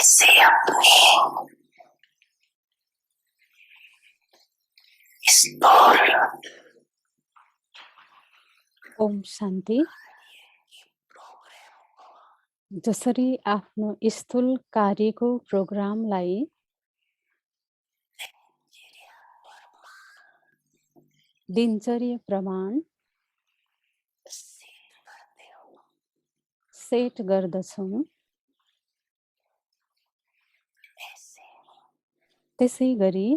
कैसे अपने स्थूल ओम शान्ति। जसरी आफ्नो स्थूल कार्यको प्रोग्रामलाई दिनचर्या प्रमाण सेट गर्दछौं, त्यसै गरी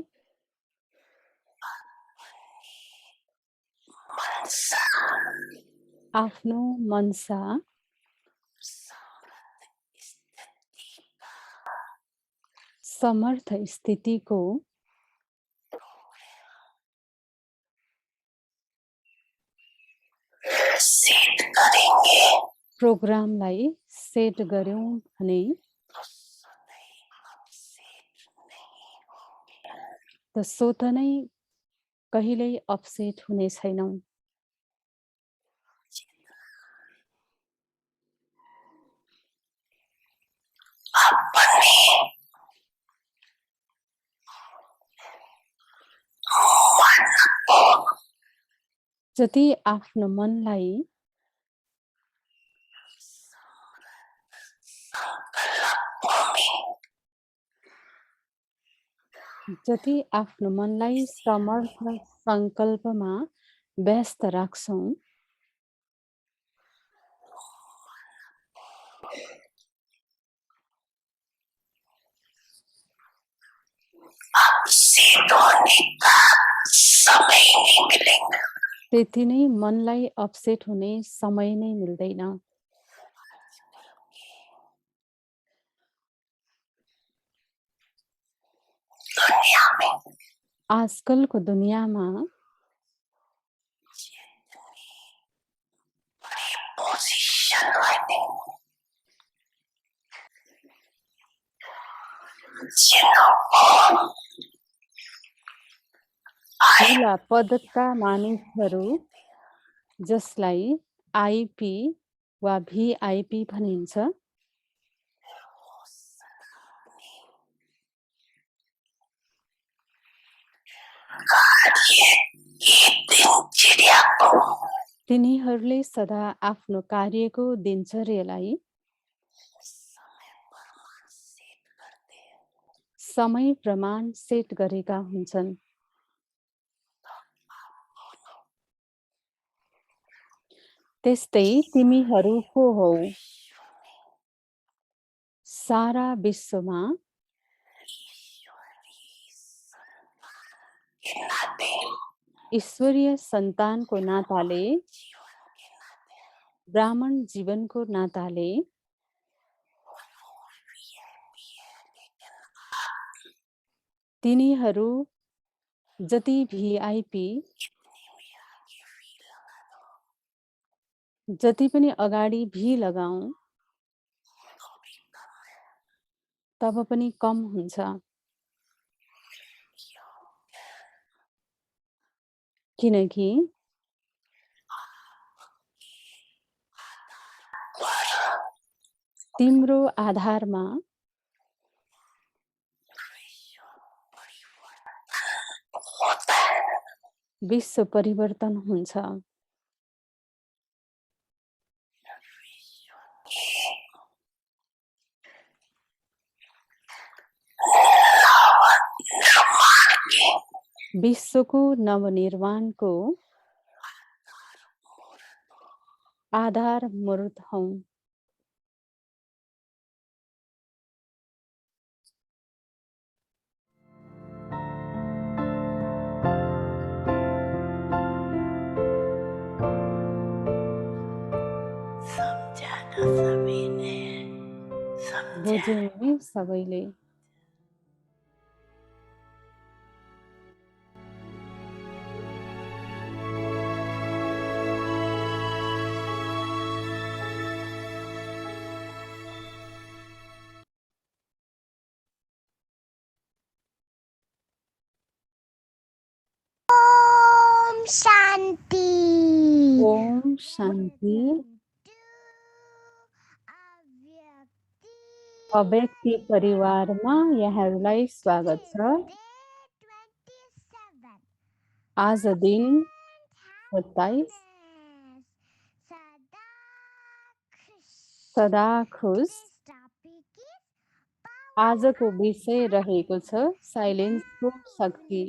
आफ्नो मनसा समर्थ स्थितिको सेट करेंगे। प्रोग्रामलाई सेट गर्यौं भने त स्वत नै कहिल्यै अपसेट हुने छैनौं। जति आफ्नो मनलाई समर्थ संकल्पमा व्यस्त राख्छौं, अपसेट होने का समय नहीं मिलेगा। त्यति नै मनलाई अपसेट हुने समय नै मिल्दैन। दुनिया में आजकलको दुनियाँमा पोजीशन वाले ठूला पदका मानिसहरू जसलाई आईपी वा भिआईपी भनिन्छ, तिनीहरूले सदा आफ्नो कार्यको दिनचर्यालाई समय प्रमाण सेट गरेका हुन्छन्। त्यस्तै तिमीहरू को हौ? सारा विश्वमा ईश्वरीय सन्तानको नाताले, ब्राह्मण जीवनको नाताले तिनीहरू जति भिआईपी जति पनि अगाडि भी लगाऊ तब पनि कम हुन्छ, किनकि तिम्रो आधारमा विश्व परिवर्तन हुन्छ। विश्वको नवनिर्माणको आधार मूर्त हौं। बुझ्यौं नि सबैले? ओम शांति। ओम शांति। अव्यक्ति परिवारमा यहाँहरूलाई स्वागत छ। आज दिन 27 सदा खुश। आजको विषय रहेको छ साइलेन्सको शक्ति।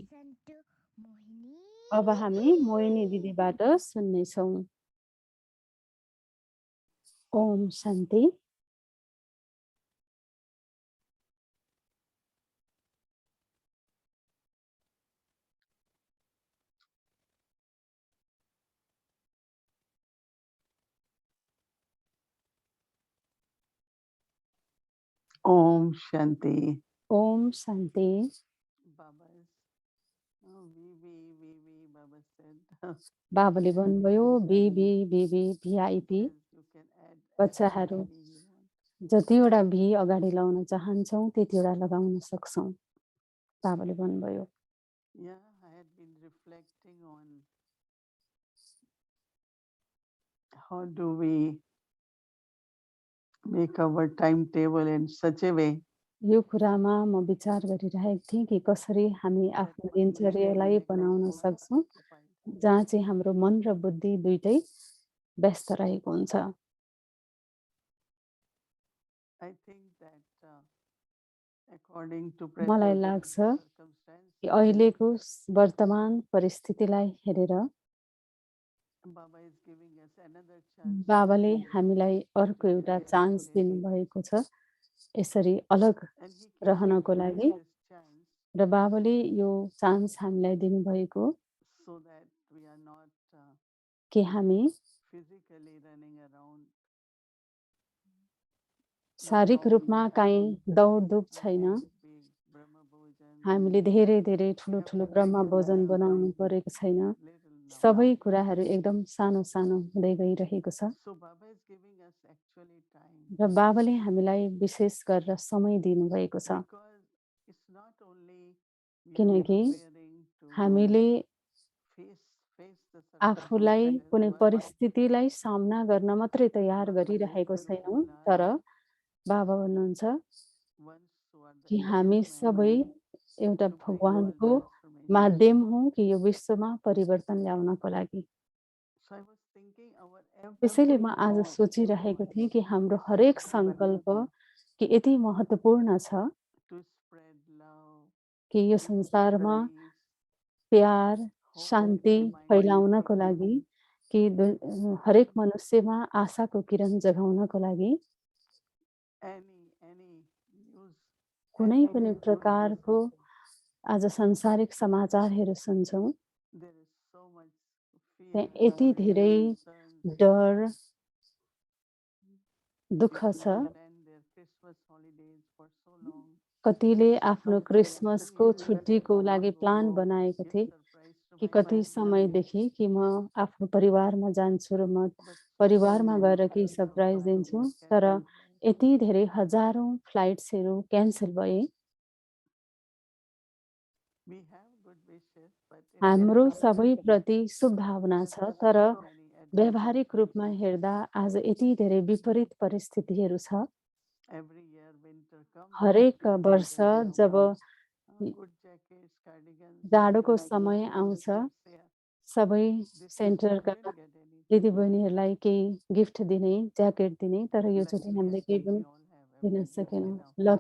अब हामी मोहिनी दिदीबाट सुन्नेछौँ। ओम शान्ति। Om Shanti. ओम शान्ति। Baba said. बाबाले भन्नुभयो बिबी भिआइपी बच्चाहरू जतिवटा भी अगाडि लगाउन चाहन्छौँ त्यतिवटा लगाउन सक्छौँ। बाबाले भन्नुभयो। Yeah, I had been reflecting on how do we make our timetable in such a way यो कुरामा म विचार गरिरहेको थिएँ कि कसरी हामी आफ्नो दिनचर्यालाई बनाउन सक्छौँ जहाँ चाहिँ हाम्रो मन र बुद्धि दुईटै व्यस्त रहेको हुन्छ। I think that according to मलाई लाग्छ कि अहिलेको वर्तमान परिस्थितिलाई हेरेर बाबाले हामीलाई अर्को एउटा चान्स दिनुभएको छ यसरी अलग रहनको लागि र बाबाले यो चान्स हामीलाई दिनुभएको कि हामी शारीरिक रूपमा काहीँ दौडधुप छैन। हामीले धेरै ठुलो ब्रह्म भोजन बनाउनु परेको छैन। सबै कुराहरू एकदम सानो सानो हुँदै गइरहेको छ र बाबाले हामीलाई विशेष गरेर समय दिनुभएको छ किनकि हामीले आफूलाई कुनै परिस्थितिलाई सामना गर्न मात्रै तयार गरिरहेको छैनौँ, तर बाबा भन्नुहुन्छ कि हामी सबै एउटा भगवानको माध्यम हौँ कि यो विश्वमा परिवर्तन ल्याउनको लागि। त्यसैले म आज सोचिरहेको थिएँ कि हाम्रो हरेक सङ्कल्प कि यति महत्त्वपूर्ण छ कि यो संसारमा प्यार शान्ति फैलाउनको लागि कि हरेक मनुष्यमा आशाको किरण जगाउनको लागि कुनै पनि प्रकारको आज संसारिक समाचारहरू सुन्छौँ त्यहाँ यति धेरै डर दुःख छ। कतिले आफ्नो क्रिसमसको छुट्टीको लागि प्लान बनाएको थिए कि कति समयदेखि कि म आफ्नो परिवारमा जान्छु र म परिवारमा गएर केही सरप्राइज दिन्छु, तर यति धेरै हजारौं फ्लाइट्सहरू क्यान्सल भए। हाम्रो सबैप्रति शुभ भावना छ, तर व्यावहारिक रूपमा हेर्दा आज यति धेरै विपरीत परिस्थितिहरू छ। हरेक वर्ष जब जाडोको समय आउँछ सबै सेन्टरका दिदीबहिनीहरूलाई केही गिफ्ट दिने, ज्याकेट दिने, तर यो चोटि हामीले केही पनि दिन सकेनौँ। ल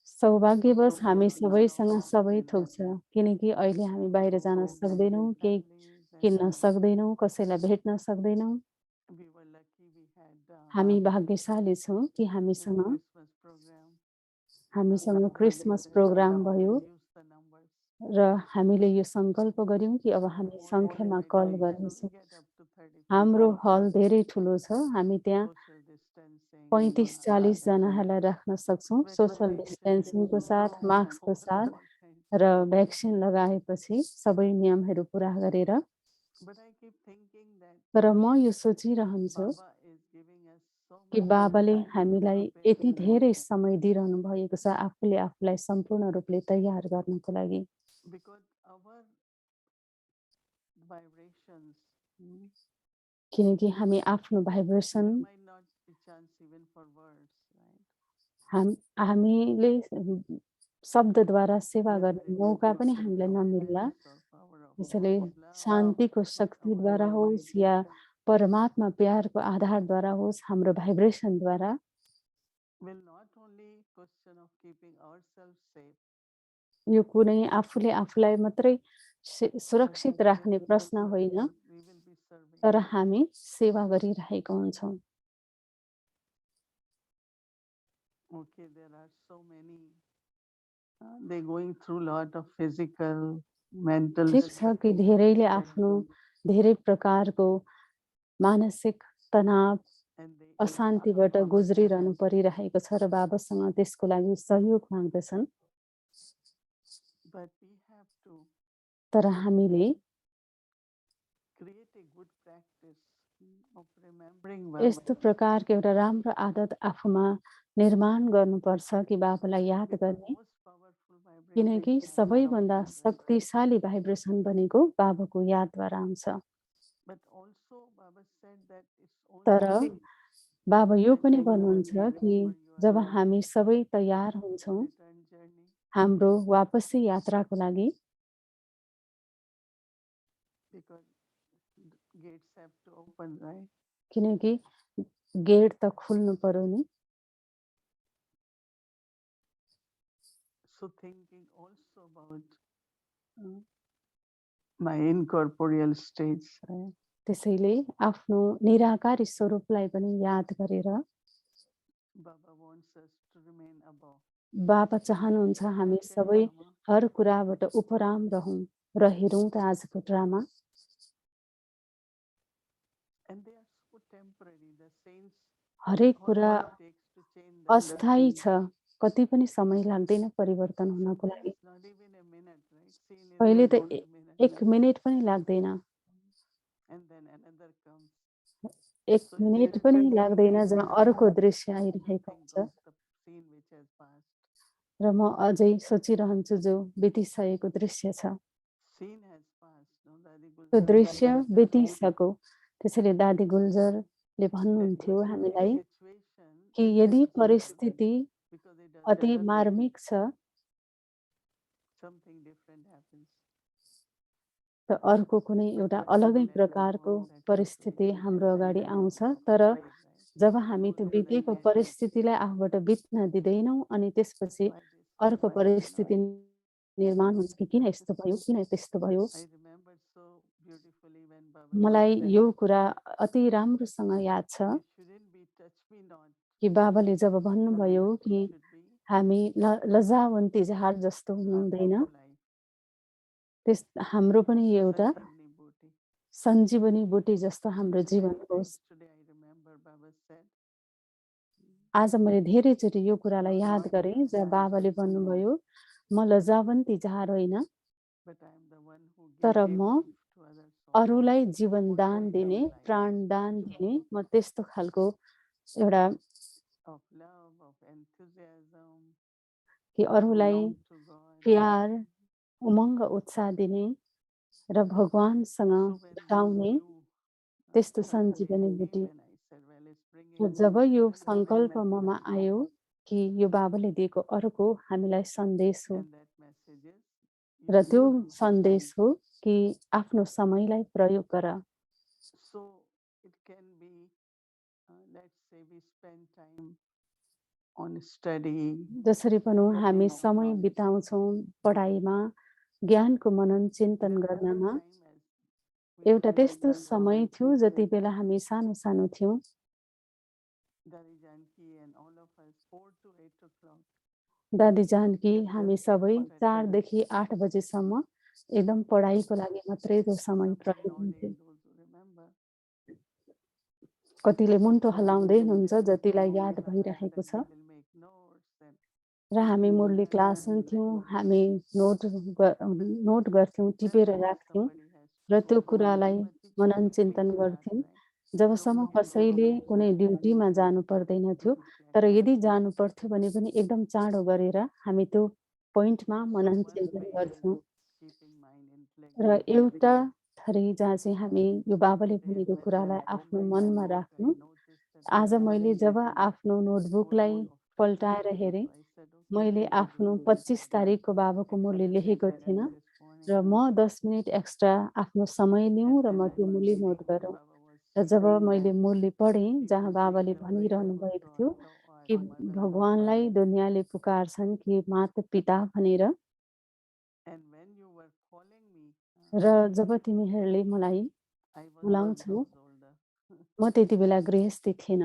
सौभाग्यवश हामी सबैसँग सबै थोक छ किनकि अहिले हामी बाहिर जान सक्दैनौँ, केही किन्न सक्दैनौँ, कसैलाई भेट्न सक्दैनौँ। हामी भाग्यशाली छौँ कि हामीसँग क्रिसमस प्रोग्राम भयो र हामीले यो सङ्कल्प गर्यौँ कि अब हामी सङ्ख्यामा कल गर्नेछौँ। हाम्रो हल धेरै ठुलो छ, हामी त्यहाँ 35-40 जनाहरूलाई राख्न सक्छौँ सोशल डिस्टेन्सिङको साथ, मास्कको साथ र भ्याक्सिन लगाएपछि सबै नियमहरू पुरा गरेर। तर म यो सोचिरहन्छु कि बाबाले हामीलाई यति धेरै समय दिइरहनु भएको छ आफूले आफूलाई सम्पूर्ण रूपले तयार गर्नको लागि। किनकि हामी आफ्नो भाइब्रेसन हामीले शब्दद्वारा सेवा गर्ने मौका पनि हामीलाई नमिल्ला। त्यसैले शान्तिको शक्तिद्वारा होस् या परमात्मा प्यारको आधारद्वारा होस्, हाम्रो भाइब्रेसनद्वारा will not only question of keeping ourselves safe, यो कुनै आफूले आफूलाई मात्रै सुरक्षित राख्ने प्रश्न होइन, we will be serving. तर हामी सेवा गरिरहेका हुन्छौँ। Okay, there are so many. They going through lot of physical, mental. ठिक छ कि धेरैले आफ्नो धेरै प्रकारको मानसिक तनाव and they अशान्तिबाट गुज्रिरहनु परिरहेको छ र बाबासँग त्यसको लागि सहयोग माग्दछन्। but we have to तर हामीले create a good practice of remembering यस्तो प्रकारको एउटा राम्रो आदत आफूमा निर्माण गर्नुपर्छ कि बाबालाई याद गर्ने, most powerful vibration किनकि सबैभन्दा शक्तिशाली भाइब्रेसन भनेको बाबाको यादद्वारा आउँछ। but also Baba said that it's तर only बाबा यो पनि भन्नुहुन्छ कि जब हामी सबै तयार हुन्छौँ return journey हाम्रो वापसी यात्राको लागि, because gates have to open, right? किनकि गेट त खुल्नु पर्यो नि। So thinking also about my incorporeal stage, right? त्यसैले आफ्नो निराकारी स्वरूपलाई पनि याद गरेर Baba wants us to remain above. बाबा चाहनुहुन्छ हामी सबै हर कुराबाट उपराम रहौं र हेरौं त आजको drama. And they are so temporary. The saints, हरेक how कुरा long it takes to change the अस्थायी saints? छ, कति पनि समय लाग्दैन परिवर्तन हुनको लागि। It's not even a minute, right? Scene is पहिले त going on a minute. एक मिनेट पनि लाग्दैन, And then another comes. एक मिनेट पनि लाग्दैन जहाँ अर्को दृश्य आइरहेको Think हुन्छ of the scene which has passed. र म अझै सोचिरहन्छु जो बितिसकेको दृश्य छ। Scene has passed. No, Dadi त्यो Gulzar दृश्य said बितिसक्यो। त्यसैले दादी गुल्जरले that भन्नुहुन्थ्यो whatever हामीलाई situation कि is यदि sensitive, परिस्थिति because it अति doesn't make मार्मिक छ something different happens. त अर्को कुनै एउटा अलगै प्रकारको परिस्थिति हाम्रो अगाडि आउँछ। तर जब हामी त्यो बितेको परिस्थितिलाई आफूबाट बित्न दिँदैनौँ अनि त्यसपछि अर्को परिस्थिति निर्माण हुन्छ कि किन यस्तो भयो, किन त्यस्तो भयो। I remember so beautifully when Baba मलाई said यो कुरा अति राम्रोसँग याद छ that you shouldn't be touch me not. कि बाबाले जब भन्नुभयो You कि should be हामी लजावन्ती जहाज जस्तो हुनु हुँदैन। life. त्यस हाम्रो पनि एउटा Sanjeevani Bhuti. सञ्जीवनी बुटी जस्तो हाम्रो जीवन होस्। Today I remember Baba said, आज मैले धेरैचोटि यो कुरालाई याद गरेँ जहाँ बाबाले भन्नुभयो म लजावन्ती जहाज होइन, but I am the one who तर gave म life to others. So अरूलाई जीवन दान दिने, प्राण दान दिने, म त्यस्तो खालको एउटा of love, of enthusiasm, कि अरूलाई belong to God. प्यार, उमङ्ग उत्साह दिने र भगवानसँग So when भेटाउने you त्यस्तो heard सञ्जीवनी me बुटी। when I said, well, it's bringing र जब यो another सङ्कल्प message, ममा आयो कि यो बाबाले दिएको अर्को हामीलाई सन्देश हो and that message is र त्यो use your सन्देश time. हो कि आफ्नो समयलाई प्रयोग गर। So it can be, let's say we spend time on study. जसरी भनौँ हामी समय बिताउँछौँ पढाइमा, ज्ञानको मनन चिन्तन There was a गर्नमा। time as we एउटा remember त्यस्तो समय थियो जति बेला हामी सानो सानो थियौँ। Dari Janki and all of us, 4 to 8 o'clock. दादी जानकी Yes, हामी yes, सबै for that 4 time. देखि 8 बजेसम्म एकदम पढाइको लागि मात्रै त्यो समय Some प्रयोग nodding, हुन्थ्यो। those who remember. कतिले मुन्टो हल्लाउँदै हुनुहुन्छ And जतिलाई we याद Baba भइरहेको said छ। we will make notes and र हामी मुरली क्लास हुन्थ्यौँ, हामी नोट गर्थ्यौँ, टिपेर whenever राख्थ्यौँ somebody has to र त्यो go कुरालाई home, but we मनन just चिन्तन quick class, गर्थ्यौँ right? जबसम्म So we can कसैले go कुनै ड्युटीमा जानु पर्दैन थियो। तर यदि जानु पर्थ्यो भने पनि एकदम चाँडो गरेर हामी त्यो पोइन्टमा मनन one चिन्तन way गर्थ्यौँ। is keeping mind intellect र busy. एउटा थरी जहाँ चाहिँ हामी यो बाबाले Today भनेको when I कुरालाई opened आफ्नो my मनमा notebook, राख्नु। I noticed that आज मैले जब आफ्नो whole नोटबुकलाई month of पल्टाएर हेरेँ। मैले आफ्नो 25 तारिखको बाबाको मुरली लेखेको थिइनँ र म 10 मिनट एक्स्ट्रा आफ्नो समय लिऊँ र म त्यो मुरली नोट गरौँ। र जब मैले मुरली पढेँ जहाँ बाबाले भनिरहनु भएको थियो कि भगवानलाई दुनियाँले पुकार्छन् कि माता-पिता भनेर। र जब तिमीहरूले मलाई बोलाउँछौ म त्यति बेला गृहस्थी थिएन।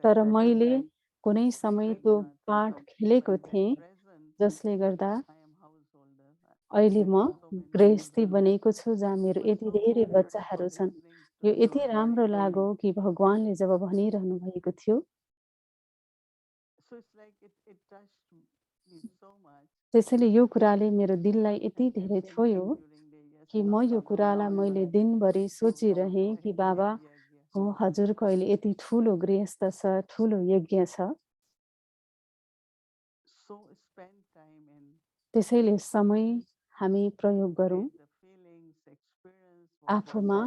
तर मैले कुनै समय त्यो पाठ खेलेको थिएँ जसले गर्दा अहिले म गृहस्थी बनेको छु जहाँ मेरो यति धेरै बच्चाहरू छन्। यो यति राम्रो लाग्यो कि भगवानले जब भनिरहनु भएको थियो त्यसैले यो कुराले मेरो दिललाई यति धेरै छोयो कि म यो कुरालाई मैले दिनभरि सोचिरहेँ कि बाबा हो हजुरको अहिले यति ठुलो गृहस्थ छ, ठुलो यज्ञ छ। त्यसैले समय हामी प्रयोग गरौँ आफूमा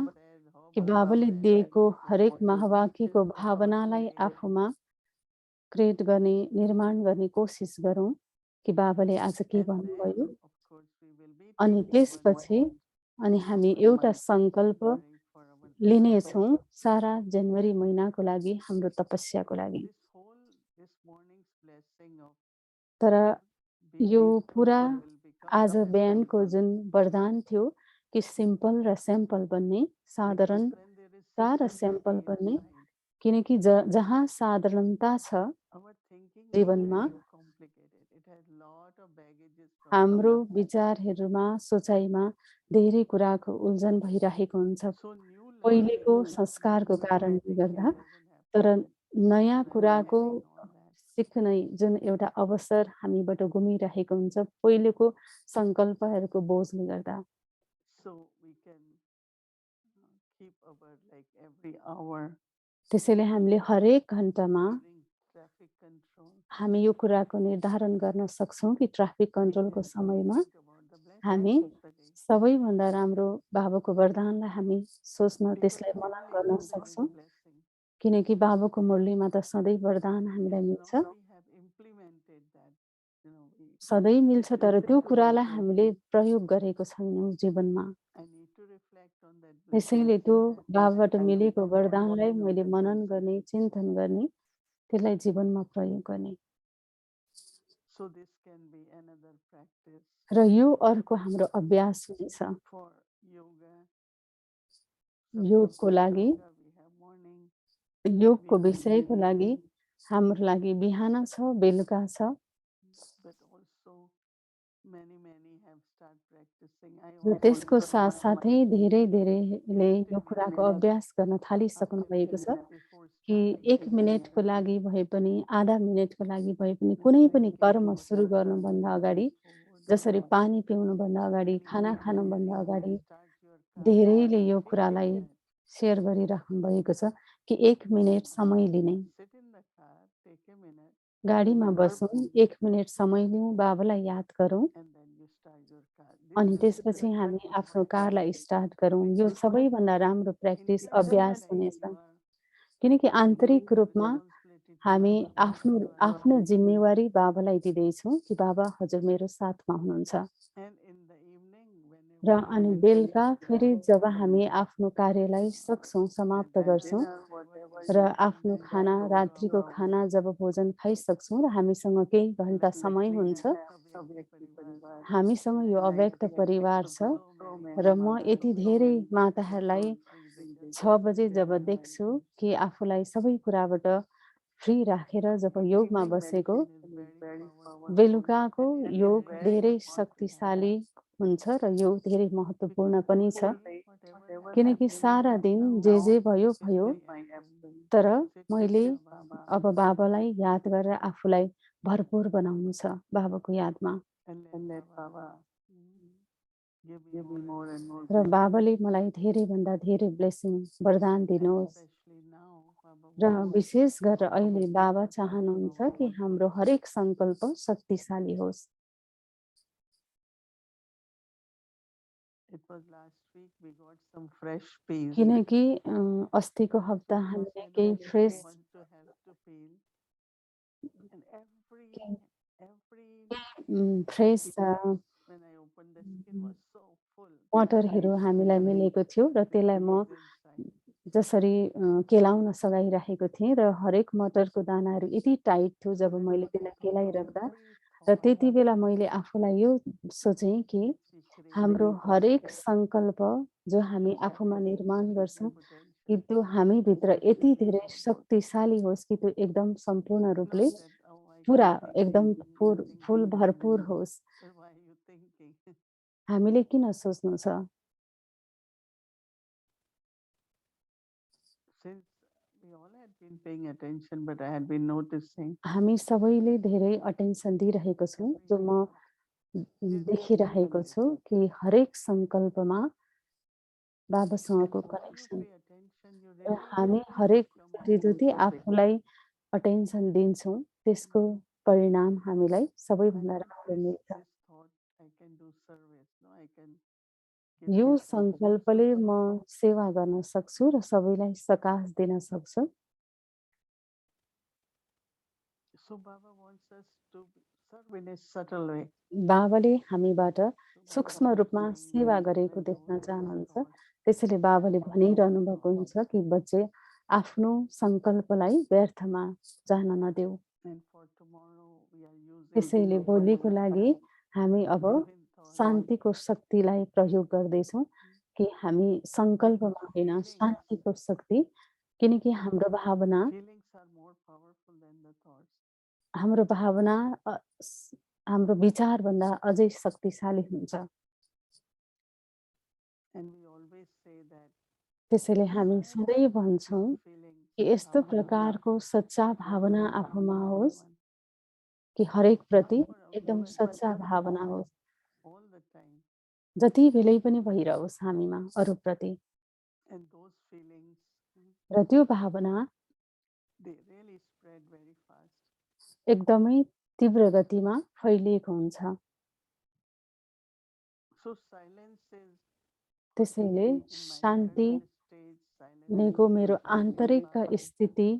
कि बाबाले दिएको हरेक महावाक्यको भावनालाई आफूमा क्रिएट गर्ने, निर्माण गर्ने कोसिस गरौँ कि बाबाले आज के भन्नुभयो। अनि त्यसपछि हामी एउटा सङ्कल्प लिनेछौँ सारा जनवरी महिनाको लागि, हाम्रो तपस्याको लागि। तर यो पुरा आज बिहानको जुन वरदान थियो कि सिम्पल र स्याम्पल बन्ने, साधारणता र स्याम्पल बन्ने, किनकि जहाँ साधारणता छ जीवनमा हाम्रो विचारहरूमा, सोचाइमा धेरै कुराको उल्झन भइरहेको हुन्छ पहिलेको संस्कारको कारणले गर्दा। तर नयाँ कुराको सिक्ने जुन एउटा अवसर हामीबाट गुमिरहेको हुन्छ पहिलेको सङ्कल्पहरूको बोझले गर्दा। त्यसैले हामीले हरेक घन्टामा हामी यो कुराको निर्धारण गर्न सक्छौँ कि ट्राफिक कन्ट्रोलको समयमा हामी सबैभन्दा राम्रो बाबाको वरदानलाई हामी सोच्न, त्यसलाई मनन गर्न सक्छौँ। किनकि बाबाको मुरलीमा त सधैँ वरदान हामीलाई मिल्छ, सधैँ मिल्छ, तर त्यो कुरालाई हामीले प्रयोग गरेको छैनौँ जीवनमा। त्यसैले त्यो बाबाबाट मिलेको वरदानलाई मैले मनन गर्ने, चिन्तन गर्ने, त्यसलाई जीवनमा प्रयोग गर्ने। र यो अर्को हाम्रो अभ्यास हुनेछ योगको लागि। योगको विषयको लागि हाम्रो लागि बिहान छ, बेलुका छ। र त्यसको साथसाथै धेरैले यो कुराको अभ्यास गर्न थालिसक्नु भएको छ कि 1 मिनेटको लागि भए पनि, आधा मिनेटको लागि भए पनि कुनै पनि कर्म सुरु गर्नुभन्दा अगाडि, जसरी पानी पिउनुभन्दा अगाडि, खाना खानुभन्दा अगाडि धेरैले यो कुरालाई सेयर गरिराख्नु भएको छ कि 1 मिनेट समय लिने। गाडीमा बसौँ, 1 मिनेट समय लिऊँ, बाबालाई याद गरौँ अनि त्यसपछि हामी आफ्नो कारलाई स्टार्ट गरौँ। यो सबैभन्दा राम्रो प्र्याक्टिस, अभ्यास हुनेछ। किनकि आन्तरिक रूपमा हामी आफ्नो जिम्मेवारी बाबालाई दिँदैछौँ कि बाबा हजुर मेरो साथमा हुनुहुन्छ। र अनि बेलुका फेरि जब हामी आफ्नो कार्यलाई सक्छौँ, समाप्त गर्छौँ र आफ्नो खाना, रात्रिको खाना जब भोजन खाइसक्छौँ र हामीसँग केही घन्टा समय हुन्छ, हामीसँग यो अव्यक्त परिवार छ। र म यति धेरै माताहरूलाई 6 बजे जब देख्छु कि आफूलाई सबै कुराबाट फ्री राखेर जब योगमा बसेको, बेलुकाको योग धेरै शक्तिशाली हुन्छ र यो धेरै महत्त्वपूर्ण पनि छ। किनकि सारा दिन जे भयो भयो, तर मैले अब बाबालाई याद गरेर आफूलाई भरपूर बनाउनु छ बाबाको यादमा। र बाबाले मलाई धेरैभन्दा धेरै ब्लेसिङ, वरदान दिनुहोस्। र विशेष गरेर अहिले बाबा चाहनुहुन्छ कि हाम्रो हरेक सङ्कल्प शक्तिशाली होस्। week we got some fresh peas. किनकि अस्तिको हप्ता So हामीले said, केही "Oh, I fresh want to have to peel." And every fresh when I opened the skin was so full. मटरहरू हामीलाई मिलेको थियो र The त्यसलाई म peas inside. जसरी केलाउन सघाइराखेको थिएँ र हरेक मटरको दानाहरू यति टाइट थियो जब Then मैले what त्यसलाई I thought, केलाइराख्दा every र thought त्यति बेला मैले आफूलाई यो सोचेँ कि she created हाम्रो in हरेक us सङ्कल्प जो हामी should have आफूमा its निर्माण full गर्छौँ कि potential. त्यो हामीभित्र Should यति be धेरै unlocked. शक्तिशाली होस् कि त्यो एकदम सम्पूर्ण रूपले Not that, oh, I पुरा keep thinking, एकदम thinking, फुल thinking. भरपूर होस्। But why are you thinking? हामीले किन सोच्नु छ? Since we all had been paying attention, but I had been noticing हामी सबैले धेरै अटेन्सन दिइरहेको छौँ, जो म देखिरहेको छु कि हरेक सङ्कल्पमा बाबासँगको more you connection pay attention, you र really हामी हरेक become जति more आफूलाई अटेन्सन दिन्छौँ त्यसको परिणाम हामीलाई सबैभन्दा राम्रो मिल्छ। this thought, I can do service, no, I can give यो people hope. सङ्कल्पले म सेवा गर्न सक्छु र सबैलाई सकाश दिन सक्छु। So Baba wants us to serve in a subtle way. बाबाले हामीबाट So Baba सूक्ष्म keeps रूपमा saying, सेवा "Children, गरेको don't देख्न have चाहनुहुन्छ। thoughts." त्यसैले बाबाले भनिरहनु भएको हुन्छ कि बच्चे आफ्नो सङ्कल्पलाई व्यर्थमा जान नदेऊ। And for tomorrow, we are using त्यसैले the भोलिको लागि हामी अब divine thought. शान्तिको शक्तिलाई प्रयोग गर्दैछौँ कि हामी सङ्कल्पमा होइन, शान्तिको शक्ति, किनकि हाम्रो भावना Feelings are more powerful than the thoughts. हाम्रो भावना हाम्रो विचारभन्दा अझै शक्तिशाली हुन्छ। And we always say that त्यसैले हामी सधैँ भन्छौँ feelings, कि यस्तो bhavana, प्रकारको सच्चा भावना for आफूमा होस् everyone, कि हरेक प्रति for एकदम everyone, सच्चा भावना होस्, all the time. जति बेलै पनि भइरहोस् हामीमा अरूप्रति। And those feelings, र त्यो भावना they really spread very fast. एकदमै तीव्र गतिमा फैलिएको हुन्छ। So silence is त्यसैले in my Shanti internal stage, silence भनेको is मेरो आन्तरिक स्थिति,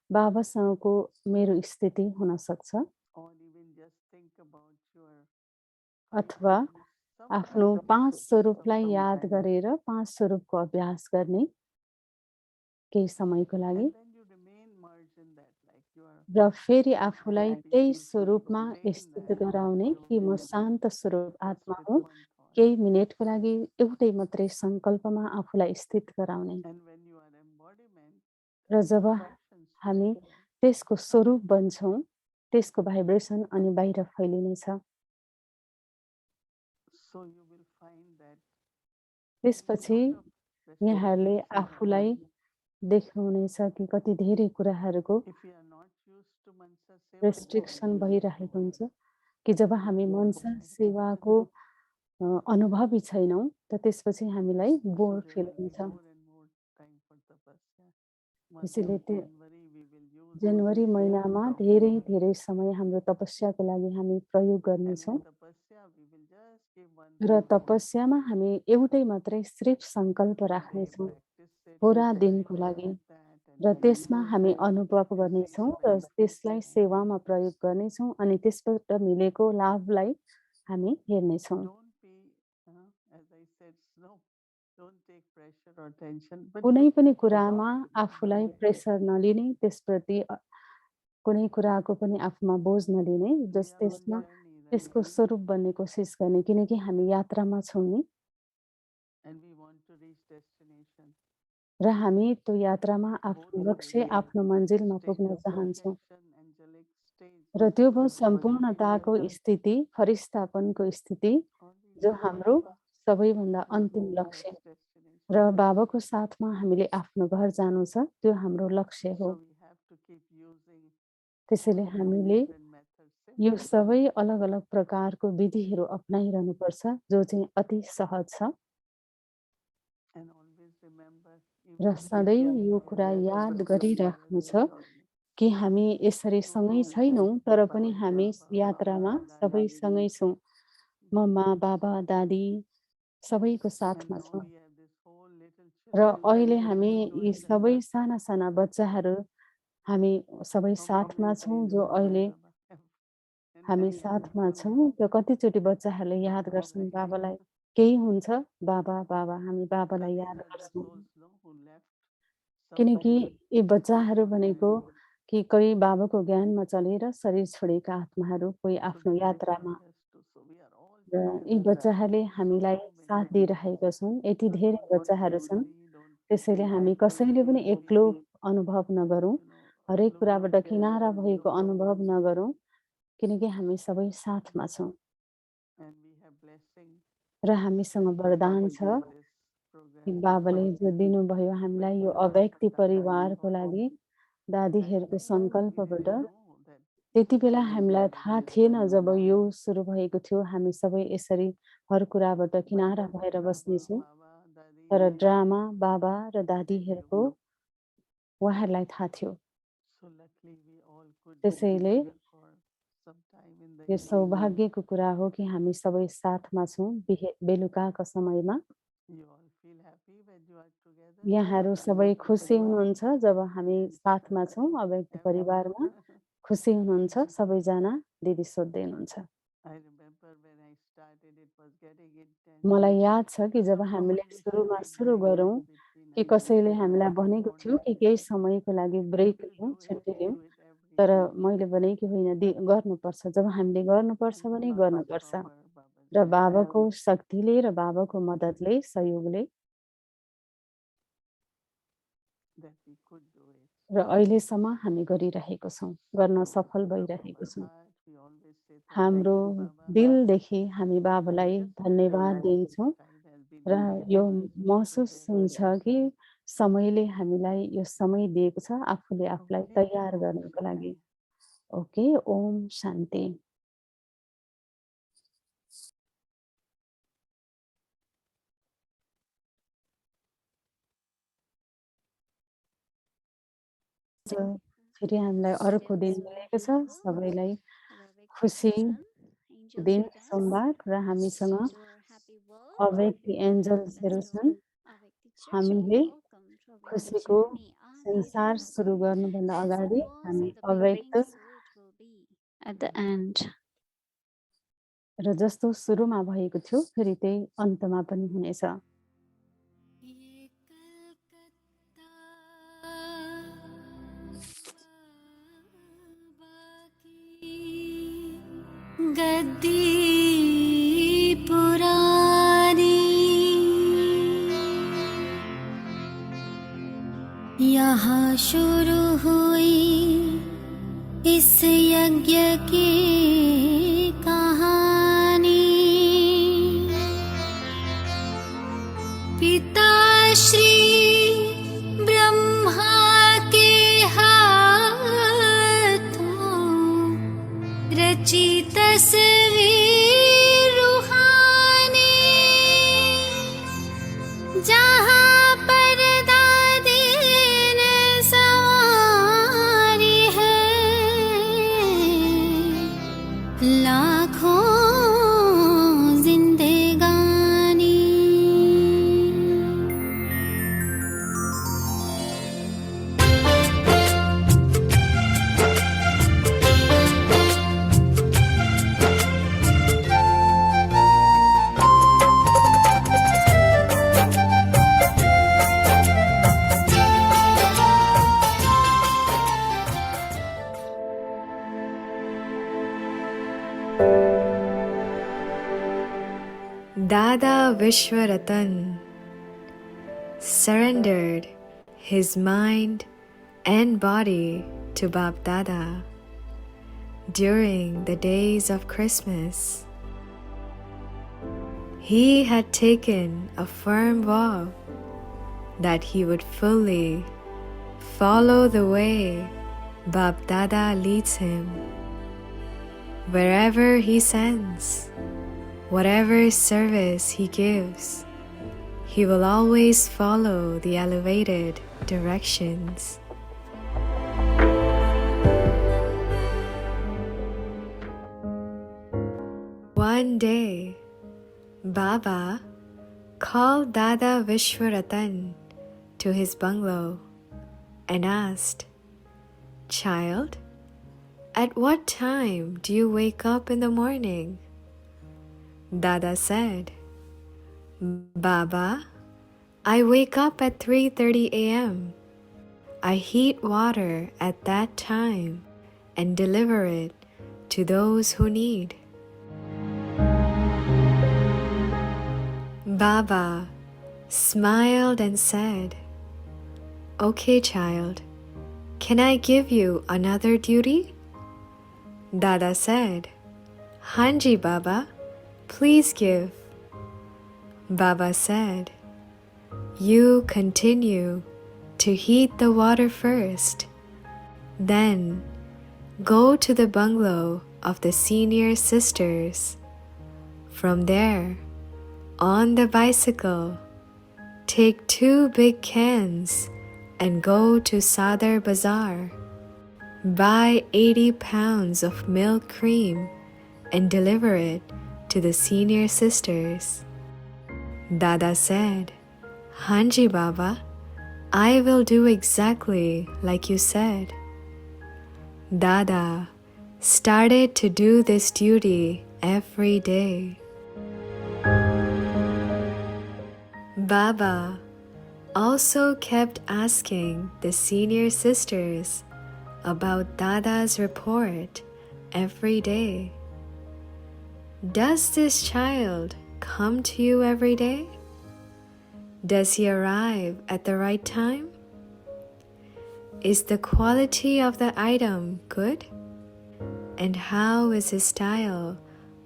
बाबासँगको मेरो स्थिति हुन सक्छ, or even just think about your अथवा some आफ्नो practice 5 of स्वरूपलाई some याद time. गरेर 5 स्वरूपको अभ्यास गर्ने केही समयको लागि। And then you remain merged in that, like you are र फेरि आफूलाई happy, त्यही peaceful, स्वरूपमा sustain स्थित that गराउने कि म शान्त स्वरूप just आत्मा with हुँ, one thought. केही मिनेटको लागि एउटै मात्रै सङ्कल्पमा आफूलाई स्थित गराउने। And when you are embodiment, र जब vibrations हामी spread. त्यसको स्वरूप बन्छौँ, त्यसको भाइब्रेसन अनि बाहिर फैलिनेछ। So you will find that त्यसपछि lot of यहाँहरूले restrictions आफूलाई देख्नुहुनेछ कि कति धेरै कुराहरूको if you are not used to Mansa Seva, restriction भइरहेको हुन्छ कि जब हामी मनसा सेवाको अनुभवी छैनौँ त त्यसपछि हामीलाई so बोर there फिल will be हुन्छ। more and more time for tapasya. Month त्यसैले of त्यो January we will use January only महिनामा for धेरै धेरै समय हाम्रो तपस्याको लागि हामी प्रयोग and गर्नेछौँ in tapasya we will just give one र thought. तपस्यामा हामी एउटै मात्रै सिर्फ सङ्कल्प Whole day राख्नेछौँ practice it, पुरा sit दिनको like लागि that and र then त्यसमा हामी use अनुभव this गर्नेछौँ र experience. त्यसलाई सेवामा प्रयोग गर्नेछौँ अनि त्यसबाट मिलेको लाभलाई हामी हेर्नेछौँ। Don't be, as I said, don't take pressure or tension, but कुनै just पनि allow कुरामा it to आफूलाई happen. प्रेसर नलिने, त्यसप्रति कुनै कुराको पनि आफूमा बोझ नलिने, We जस are on त्यसमा journey, right? त्यसको स्वरूप बन्ने कोसिस गर्ने, किनकि हामी यात्रामा छौँ नि And we want to reach destination. र हामी त्यो यात्रामा Both आफ्नो लक्ष्य, stages, आफ्नो मन्जिलमा stage पुग्न of चाहन्छौँ perfection, angelic stage, र त्यो भयो one सम्पूर्णताको ultimate स्थिति, फरिस्तापनको स्थिति, or we जो want हाम्रो Baba सबैभन्दा to अन्तिम go लक्ष्य next destination. र बाबाको साथमा हामीले आफ्नो घर जानु छ, त्यो हाम्रो लक्ष्य हो। So we have to keep using त्यसैले हामीले different methods. यो सबै अलग अलग प्रकारको विधिहरू अपनाइरहनुपर्छ जो चाहिँ अति सहज छ And always remember, र even सधैँ if यो we are कुरा there याद together, गरिराख्नु we छ are journey. कि हामी यसरी सँगै छैनौँ तर पनि हामी यात्रामा सबैसँगै छौँ। मम्मा, बाबा, दादी सबैको And साथमा now छौँ we have र अहिले हामी यी सबै साना साना बच्चाहरू हामी सबै साथमा छौँ, जो अहिले हामी साथमा छौँ। त्यो कतिचोटि बच्चाहरूले याद गर्छन् बाबालाई, केही हुन्छ, बाबा बाबा हामी बाबालाई याद गर्छौँ। किनकि यी बच्चाहरू भनेको कि कोही बाबाको ज्ञानमा चलेर शरीर छोडेका आत्माहरू, कोही आफ्नो यात्रामा, र यी बच्चाहरूले हामीलाई साथ दिइरहेका छन्। यति धेरै बच्चाहरू छन्, त्यसैले हामी कसैले पनि एक्लो अनुभव नगरौँ, हरेक कुराबाट किनारा भएको अनुभव नगरौँ, किनकि हामी सबै साथमा छौँ र हामीसँग वरदान छ कि बाबाले जो दिनुभयो हामीलाई यो अव्यक्ति परिवारको लागि, दादीहरूको सङ्कल्पबाट। त्यति बेला हामीलाई थाहा थिएन जब यो सुरु भएको थियो, हामी सबै यसरी हर कुराबाट किनारा भएर बस्नेछौँ। तर ड्रामा बाबा र दादीहरूको उहाँहरूलाई थाहा थियो। त्यसैले यो सौभाग्यको कुरा हो कि हामी सबै साथमा छौँ बेलुकाको समयमा। यहाँहरू सबै खुसी हुनुहुन्छ जब हामी साथमा छौँ अव्यक्त परिवारमा? खुसी हुनुहुन्छ सबैजना? दिदी सोध्दै हुनुहुन्छ। मलाई याद छ कि जब हामीले सुरु गरौँ कि कसैले हामीलाई भनेको थियो कि केही समयको लागि ब्रेक लिउँ, छुट्टी लिउँ, तर मैले भने कि होइन, गर्नुपर्छ। जब हामीले गर्नुपर्छ भने गर्नुपर्छ, र बाबाको शक्तिले र बाबाको मद्दतले, सहयोगले, र अहिलेसम्म हामी गरिरहेको छौँ, गर्न सफल भइरहेको छौँ। हाम्रो दिलदेखि हामी बाबालाई धन्यवाद दिन्छौँ र यो महसुस हुन्छ कि समयले हामीलाई यो समय दिएको छ आफूले आफूलाई तयार गर्नको लागि। ओके, ओम शान्ति। फेरि हामीलाई अर्को दिन मिलेको छ। सबैलाई खुसी दिन सोमबार, र हामीसँग अव्यक्ति एन्जल्सहरू छन्। हामीले खुसीको संसार सुरु गर्नुभन्दा अगाडि हामी अव्यक्त र जस्तो सुरुमा भएको थियो फेरि त्यही अन्तमा पनि हुनेछ। गद्दी पुरानी यहाँ शुरू हुई इस यज्ञ की कहानी। पिता श्री ब्रह्मा के हाथों रची तस्वीर रूहानी, जहाँ पर दादी ने सवारी है लाखों जिंदगानी। Dada Vishwaratan surrendered his mind and body to Bap Dada during the days of Christmas. He had taken a firm vow that he would fully follow the way Bap Dada leads him. Wherever he sends, whatever service he gives, he will always follow the elevated directions. One day, Baba called Dada Vishwaratan to his bungalow and asked, "Child, at what time do you wake up in the morning?" Dada said, "Baba, I wake up at 3:30 a.m. I heat water at that time and deliver it to those who need." Baba smiled and said, "Okay, child, can I give you another duty?" Dada said, "Hanji, Baba, please give." Baba said, "You continue to heat the water first, then go to the bungalow of the senior sisters. From there, on the bicycle, take 2 big cans and go to Sadar Bazaar. Buy 80 pounds of milk cream and deliver it to the senior sisters." Dada said, "Hanji, Baba, I will do exactly like you said." Dada started to do this duty every day. Baba also kept asking the senior sisters about Dada's report every day. "Does this child come to you every day? Does he arrive at the right time? Is the quality of the item good? And how is his style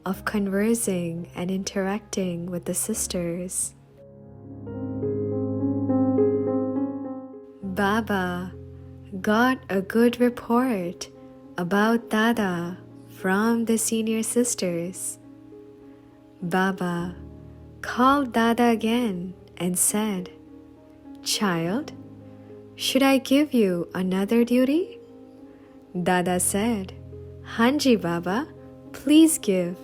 of conversing and interacting with the sisters?" Baba got a good report about Dada from the senior sisters. Baba called Dada again and said, "Child, should I give you another duty?" Dada said, "Hanji, Baba, please give."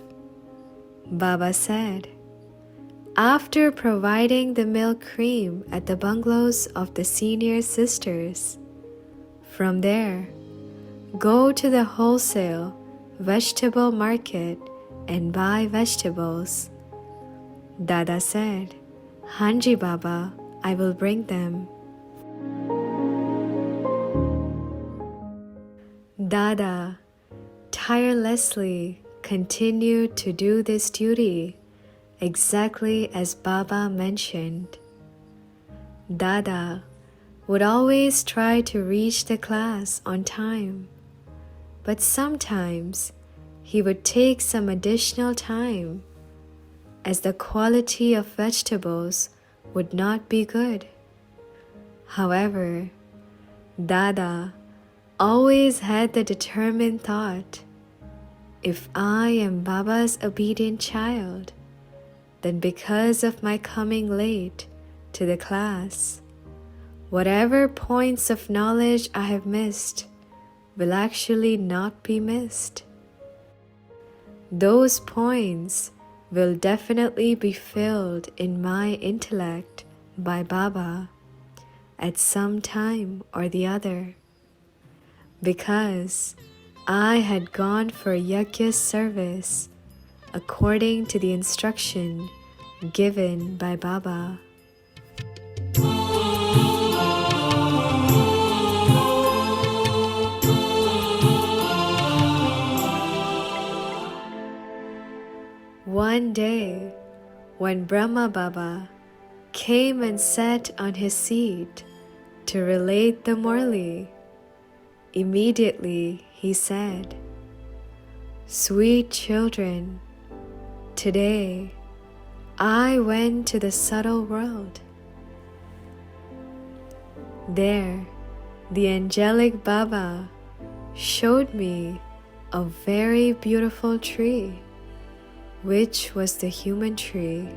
Baba said, "After providing the milk cream at the bungalows of the senior sisters, from there, go to the wholesale vegetable market and buy vegetables." Dada said, "Hanji, Baba, I will bring them." Dada tirelessly continued to do this duty exactly as Baba mentioned. Dada would always try to reach the class on time, but sometimes he would take some additional time as the quality of vegetables would not be good. However, Dada always had the determined thought, "If I am Baba's obedient child, then because of my coming late to the class, whatever points of knowledge I have missed will actually not be missed. Those points will definitely be filled in my intellect by Baba at some time or the other, because I had gone for yajna service according to the instruction given by Baba." One day, when Brahma Baba came and sat on his seat to relate the Murli, immediately he said, "Sweet children, today I went to the subtle world. There, the angelic Baba showed me a very beautiful tree, which was the human tree.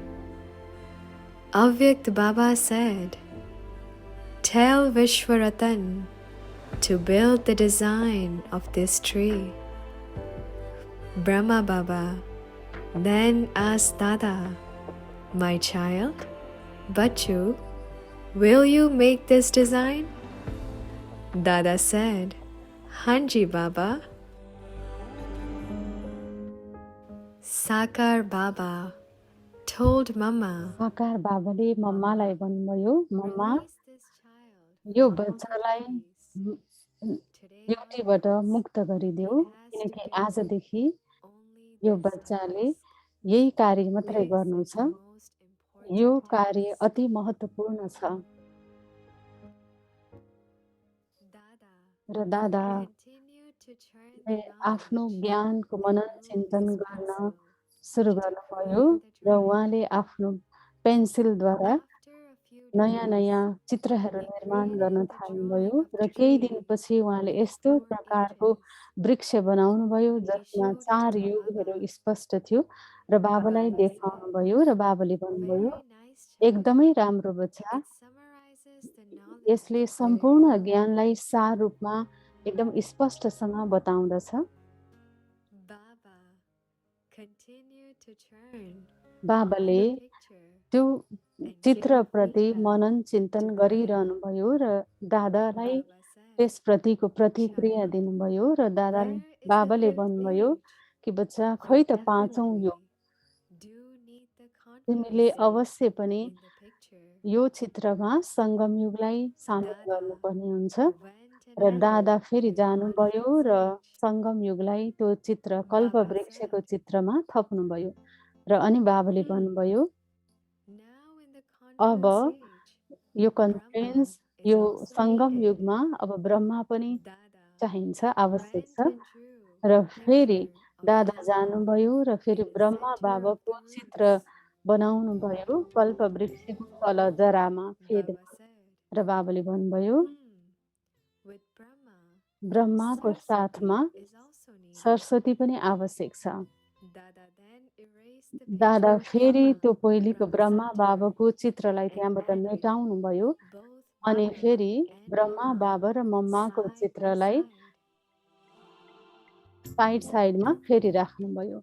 Avyakt Baba said, 'Tell Vishwaratan to build the design of this tree.' Brahma Baba then asked Dada, 'My child, Bachu, Will you make this design? Dada said, Hanji Baba. Sakar Baba told Mama, साकार बाबाले मम्मालाई भन्नुभयो, मम्मा release this child यो from बच्चालाई outer space. Today, युक्तिबाट मुक्त गरिदेऊ, it has to किनकि do आजदेखि only यो this बच्चाले task. यही कार्य मात्रै This गर्नु is छ। the most यो important कार्य task. अति महत्त्वपूर्ण छ। Dada र दादा continued to churn the आफ्नो knowledge ज्ञानको and मनन use चिन्तन his गर्न pencil सुरु to गर्नुभयो create the र drawing. उहाँले आफ्नो पेन्सिलद्वारा After a few नयाँ days, नयाँ चित्रहरू he निर्माण created गर्न the थाल्नुभयो drawing of र a केही tree दिनपछि उहाँले with यस्तो 4 प्रकारको pages. वृक्ष बनाउनुभयो He जसमा showed it 4 to युगहरू Baba. स्पष्ट थियो र बाबालाई Baba said, देखाउनुभयो र बाबाले भन्नुभयो, "Very nice child. एकदमै राम्रो बच्चा, It summarizes the knowledge यसले very सम्पूर्ण well." ज्ञानलाई सार रूपमा एकदम स्पष्टसँग बताउँदछ। Baba continued to churn बाबाले on the picture त्यो and give चित्रप्रति feedback मनन चिन्तन to गरिरहनु भयो र दादालाई Baba said, त्यसप्रतिको प्रतिक्रिया "Child, दिनुभयो र दादाले where is the बाबाले 5th भन्नुभयो age? कि बच्चा You खै त 5औं युग, definitely do need the तिमीले confidence अवश्य पनि in the picture." यो चित्रमा सङ्गम युगलाई सामेल Dada गर्नुपर्ने हुन्छ। went र and दादा added फेरि the जानुभयो र confidence age. सङ्गम युगलाई त्यो चित्र कल्प Baba वृक्षको said, चित्रमा थप्नुभयो र अनि बाबाले भन्नुभयो, "Now in the अब confidence age, यो Brahma कन्फ्रेन्स is यो also सङ्गम needed." युगमा अब ब्रह्मा पनि Dada चाहिन्छ, आवश्यक went छ। and drew र a फेरि picture of दादा Brahma जानुभयो र फेरि in the Brahma center of बाबाको the चित्र roots. बनाउनुभयो कल्प वृक्षको तल जरामा फेदमा। Baba said, र बाबाले भन्नुभयो, with Brahma, ब्रह्माको साथमा Saraswati is also needed. Saraswati पनि आवश्यक छ। Dada then erased the दादा picture of फेरि Brahma त्यो पहिलेको from the ब्रह्मा center बाबाको चित्रलाई and त्यहाँबाट added मेटाउनुभयो both अनि Mama फेरि and ब्रह्मा Mama बाबा र मम्माको side by चित्रलाई side. साइड साइडमा फेरि राख्नुभयो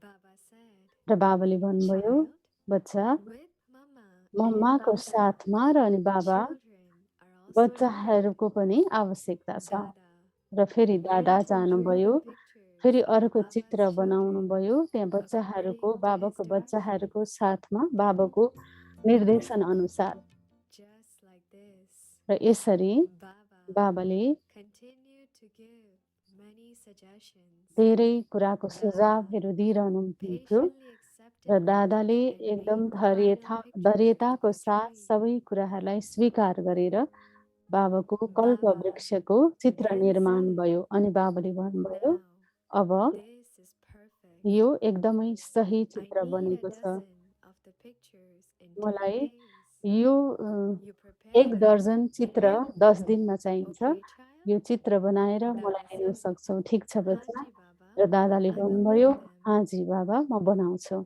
Baba said, र बाबाले भन्नुभयो, "Child, बच्चा with Mama and मम्माको Baba, साथमा र अनि बाबा children are also needed." बच्चाहरूको पनि आवश्यकता छ। Dada र फेरि दादा went and drew जानुभयो, the फेरि pictures of अर्को Baba's चित्र children बनाउनुभयो त्यहाँ बच्चाहरूको according to his बाबाको direction. बच्चाहरूको साथमा बाबाको निर्देशन अनुसार। Just like this, र यसरी Baba बाबाले continued to give many suggestions, धेरै कुराको सुझावहरू दिइरहनुहुन्थ्यो patiently र accepted दादाले and एकदम made the final pictures धैर्यताको of the साथ tree. सबै कुराहरूलाई स्वीकार गरेर बाबाको कल्प Baba वृक्षको चित्र then निर्माण said, भयो। अनि बाबाले भन्नुभयो, "Now अब this is perfect. यो एकदमै सही I चित्र need a बनेको छ। dozen of the pictures in 10 मलाई days. यो You prepare 1 them दर्जन चित्र immediately. 10 दिनमा चाहिन्छ। Okay, child?" यो चित्र बनाएर Baba मलाई दिन said, सक्छौ, ठिक छ बच्चा? "Hanji Baba, र दादाले I will भन्नुभयो, make them." हाजी बाबा म बनाउँछु।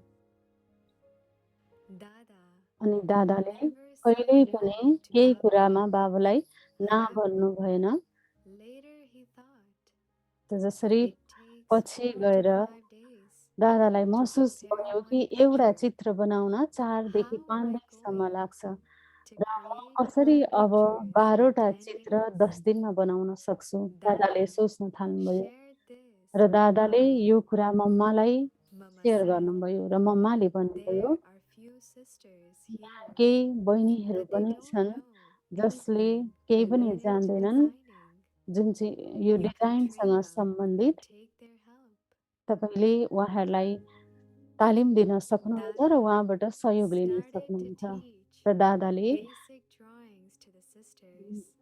Dada अनि दादाले never कहिल्यै said पनि no to केही Baba. कुरामा बाबुलाई ना However, भन्नु भएन। later he thought त जसरी it takes पछि 4 गएर to 5 days दादालाई to महसुस prepare भयो one कि एउटा picture. चित्र बनाउन 4 देखि How 5 am I दिनसम्म going लाग्छ to र म create कसरी 4 अब pictures in 12टा 10 चित्र days? 10 दिनमा बनाउन सक्छु? दादाले Dada सोच्न थाल्नुभयो shared this र with दादाले Mama. यो कुरा मम्मालाई Mama सेयर said, गर्नुभयो र मम्माले भन्नुभयो, "There are few sisters यहाँ here, केही बहिनीहरू but they पनि don't छन् know जसले anything केही पनि related to जान्दैनन् designing. जुन चाहिँ यो You can डिजाइनसँग train them सम्बन्धित। and take their help." तपाईँले उहाँहरूलाई तालिम दिन सक्नुहुन्छ र Dada उहाँबाट सहयोग लिन started to सक्नुहुन्छ। teach र दादाले basic drawings to the sisters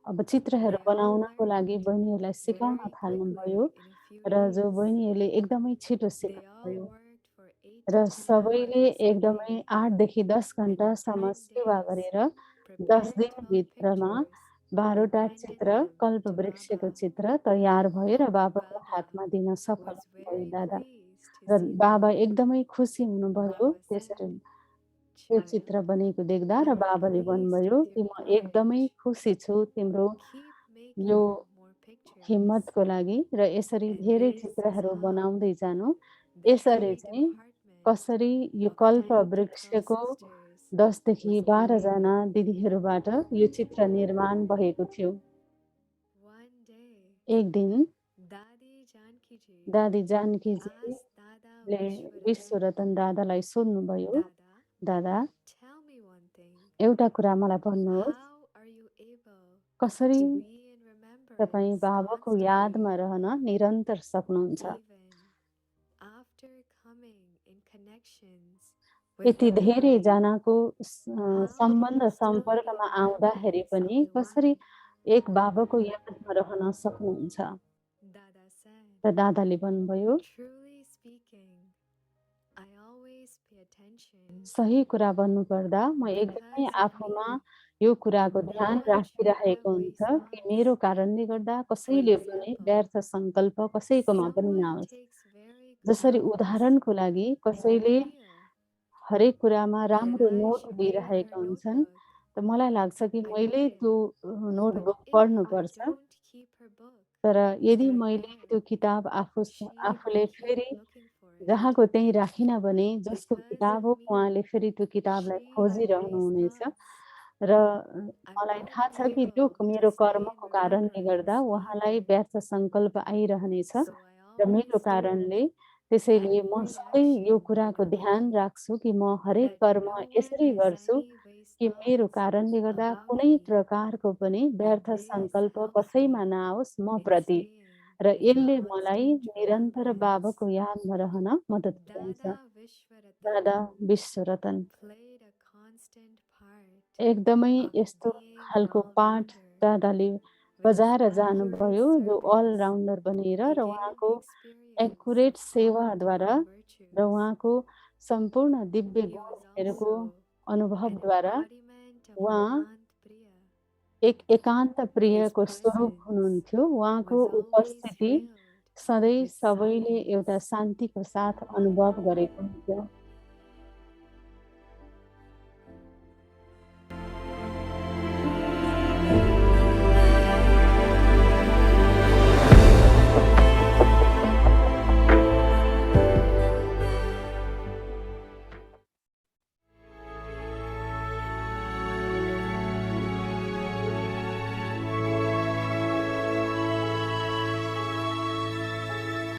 अब चित्रहरू They all बनाउनको learned लागि बहिनीहरूलाई सिकाउन very थाल्नुभयो quickly in a few र जो days. बहिनीहरूले एकदमै छिटो They all सिक्नुभयो worked for 8 र to 10 सबैले hours a एकदमै day. 8 देखि 10 And in घन्टासम्म 10 सेवा days, गरेर 10 prepared 12 दिनभित्रमा pictures 12टा and handed चित्र them कल्प to वृक्षको Baba. चित्र तयार भयो र बाबाको Baba हातमा दिन सफल was भयो very दादा। pleased to र see बाबा them. एकदमै खुसी हुनुभयो Baba त्यसरी said, त्यो "Child, चित्र बनेको देख्दा र I'm बाबाले pleased भन्नुभयो with कि your म एकदमै courage. खुसी छु तिम्रो Keep यो making more pictures. हिम्मतको लागि र यसरी And धेरै this is चित्रहरू how बनाउँदै जानु। the यसरी tree चाहिँ department कसरी यो of कल्प 10 to 12 वृक्षको sisters 10 देखि 12 जना दिदीहरूबाट यो चित्र निर्माण भएको थियो। One day, एक दिन Dadi Janki ji दादी जानकीजीले asked Dada विश्वरतन दादालाई सोध्नुभयो, Dada, दादा tell me one thing. एउटा कुरा मलाई भन्नुहोस्, How are you able कसरी to be in तपाईँ remembrance बाबाको constantly, यादमा रहन निरन्तर सक्नुहुन्छ? even after coming in connections with यति धेरै everybody? जनाको How सम्बन्ध can you still be सम्पर्कमा in आउँदाखेरि remembrance पनि of the कसरी one? एक बाबाको यादमा रहन सक्नुहुन्छ? Dada said, र दादाले भन्नुभयो, truly speaking, I always pay attention सही कुरा भन्नुपर्दा म एकदमै because of आफूमा me. यो कुराको ध्यान Never राखिरहेको have हुन्छ waste कि thoughts. मेरो कारणले गर्दा For कसैले पनि example, व्यर्थ सङ्कल्प कसैकोमा पनि someone नआओस्। takes very good जसरी notes. उदाहरणको लागि I कसैले feel हरेक कुरामा that राम्रो I नोट should read लिइरहेका her हुन्छन्, notebook. त मलाई लाग्छ कि I मैले read त्यो it. But notebook if I पढ्नुपर्छ। don't keep her book तर यदि right मैले there, त्यो किताब she आफूले will फेरि keep looking for it. जहाँको त्यहीँ राखिन भने जसको Because किताब of हो me, उहाँले फेरि त्यो किताबलाई she will खोजिरहनु waste हुनेछ thoughts. र I मलाई won't थाहा be छ कि त्यो able मेरो to stay in कर्मको कारणले गर्दा remembrance उहाँलाई either. व्यर्थ सङ्कल्प आइरहनेछ So I र मेरो always do कारणले त्यसैले म every सधैँ यो action कुराको ध्यान राख्छु कि म हरेक that कर्म no one यसरी has गर्छु any waste कि मेरो thoughts कारणले गर्दा about कुनै me. प्रकारको पनि And व्यर्थ this सङ्कल्प helps कसैमा me नआओस् म in प्रति staying र in यसले मलाई constant निरन्तर remembrance. बाबाको यादमा रहन मद्दत पुर्याउँछ। Dada Vishwaratan दादा Vishwaratan played a constant part एकदमै of यस्तो being an खालको पाठ all-rounder दादाले with बजाएर accurate जानुभयो जो service. अलराउन्डर बनेर He र gained उहाँको the experience accurate of all सेवाद्वारा divine र virtues. उहाँको सम्पूर्ण दिव्य He was गुणहरूको also an अनुभवद्वारा embodiment of उहाँ Ekant Priya. एक एकान्त His प्रियको स्वरूप presence हुनुहुन्थ्यो। उहाँको was always उपस्थिति filled सधैँ with सबैले एउटा silence. शान्तिको साथ अनुभव गरेको हुन्थ्यो।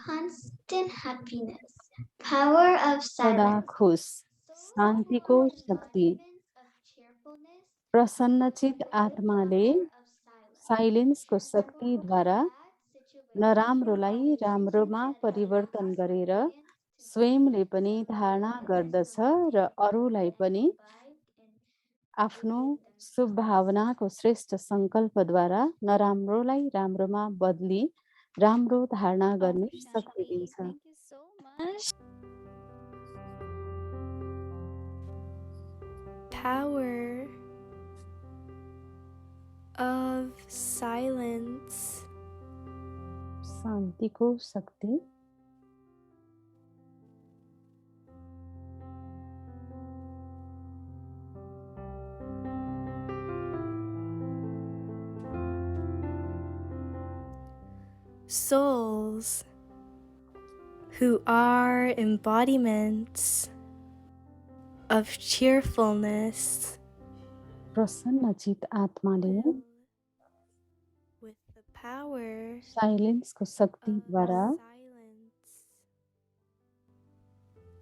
Constant happiness. Power of सदा silence. खुश, शान्तिको शक्ति, प्रसन्नचित आत्माले साइलेन्सको शक्तिद्वारा नराम्रोलाई राम्रोमा परिवर्तन गरेर स्वयंले पनि धारणा गर्दछ र अरूलाई पनि आफ्नो शुभ भावनाको श्रेष्ठ सङ्कल्पद्वारा नराम्रोलाई राम्रोमा बदली राम्रो धारणा गर्ने शक्ति दिन्छ। Thank you so much. Power of silence. शान्तिको शक्ति, Souls who are embodiments of cheerfulness प्रसन्नचित आत्माले with the power साइलेन्सको of शक्तिद्वारा silence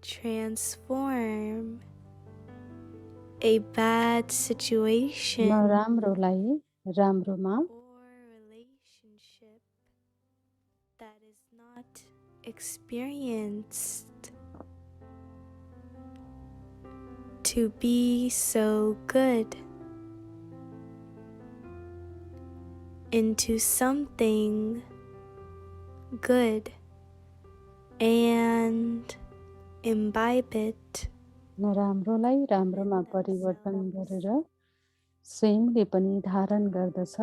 transform a bad situation नराम्रोलाई राम्रोमा or relationship that is not experienced to be so good into something good and imbibe it नराम्रोलाई राम्रोमा परिवर्तन गरेर स्वयंले पनि धारण गर्दछ।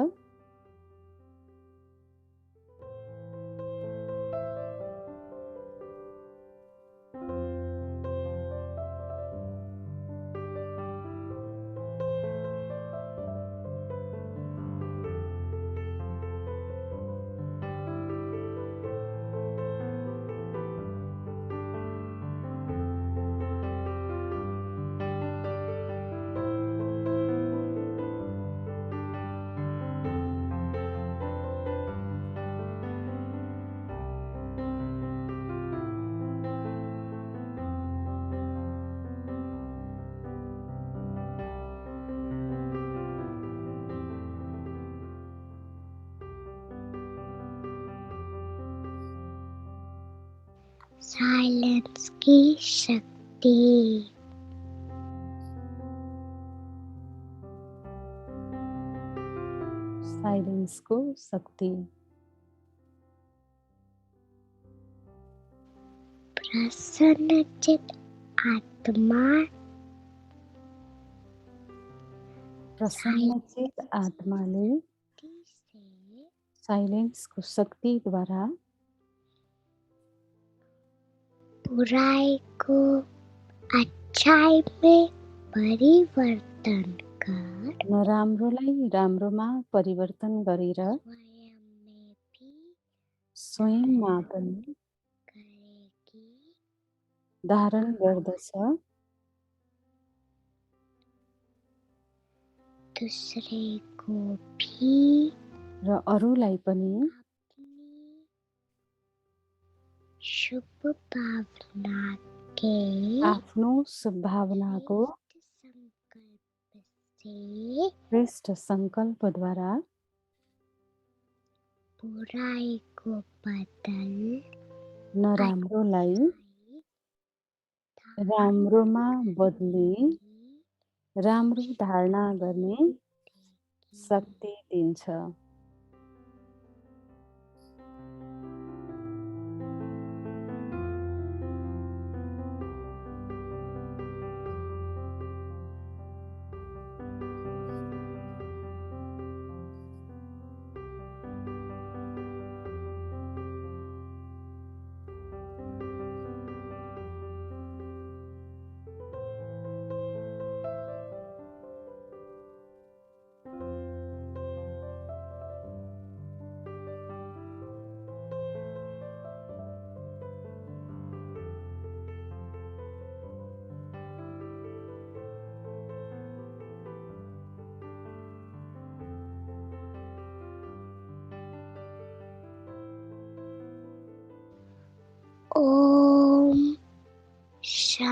Silence की शक्ति। Silence को शक्ति। प्रसन्नचित आत्मा प्रसन्नचित आत्माले से साइलेन्सको शक्तिद्वारा बुराई को अच्छाई में परिवर्तन कर नराम्रोलाई राम्रोमा परिवर्तन गरेर स्वयं में भी स्वयंमा पनि करेगी। धारण गर्दछ, दूसरे को भी र अरूलाई पनि अपनी शुभ भावना के आफ्नो सद्भावनाको संकल्प से श्रेष्ठ सङ्कल्पद्वारा बुराई को बदल नराम्रोलाई राम्रोमा बदली राम्रो धारणा गर्ने शक्ति दिन्छ। ओम शांति।